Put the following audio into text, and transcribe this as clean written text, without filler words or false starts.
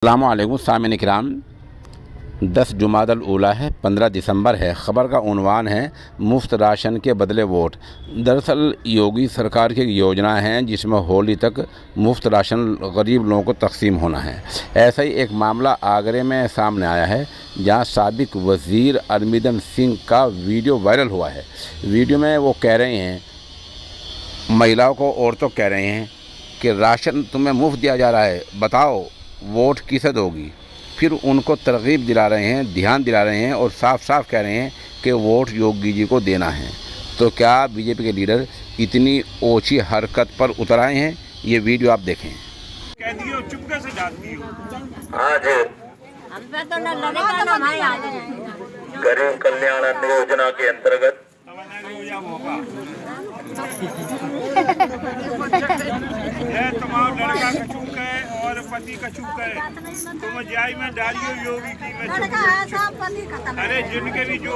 अस्सलामुअलैकुम सामिन इकराम। 10 जुमादल ऊला है, 15 दिसंबर है। ख़बर का उन्वान है मुफ्त राशन के बदले वोट। दरअसल योगी सरकार की योजना है जिसमें होली तक मुफ्त राशन गरीब लोगों को तकसीम होना है। ऐसा ही एक मामला आगरे में सामने आया है जहां साबिक वज़ीर अरमिंदर सिंह का वीडियो वायरल हुआ है। वीडियो में वो कह रहे हैं, महिलाओं को, औरतों कह रहे हैं कि राशन तुम्हें मुफ्त दिया जा रहा है, बताओ वोट किसे दोगी। फिर उनको तरगीब दिला रहे हैं, ध्यान दिला रहे हैं और साफ साफ कह रहे हैं कि वोट योगी जी को देना है। तो क्या बीजेपी के लीडर इतनी ओछी हरकत पर उतर आए हैं? ये वीडियो आप देखें। चुपके से डालती हो आज गरीब कल्याण अन्न योजना के अंतर्गत तमाम लड़का का चूक है और पति का चूक है। तुम जाई में डालियो योगी की में चूक। अरे जिनके भी जो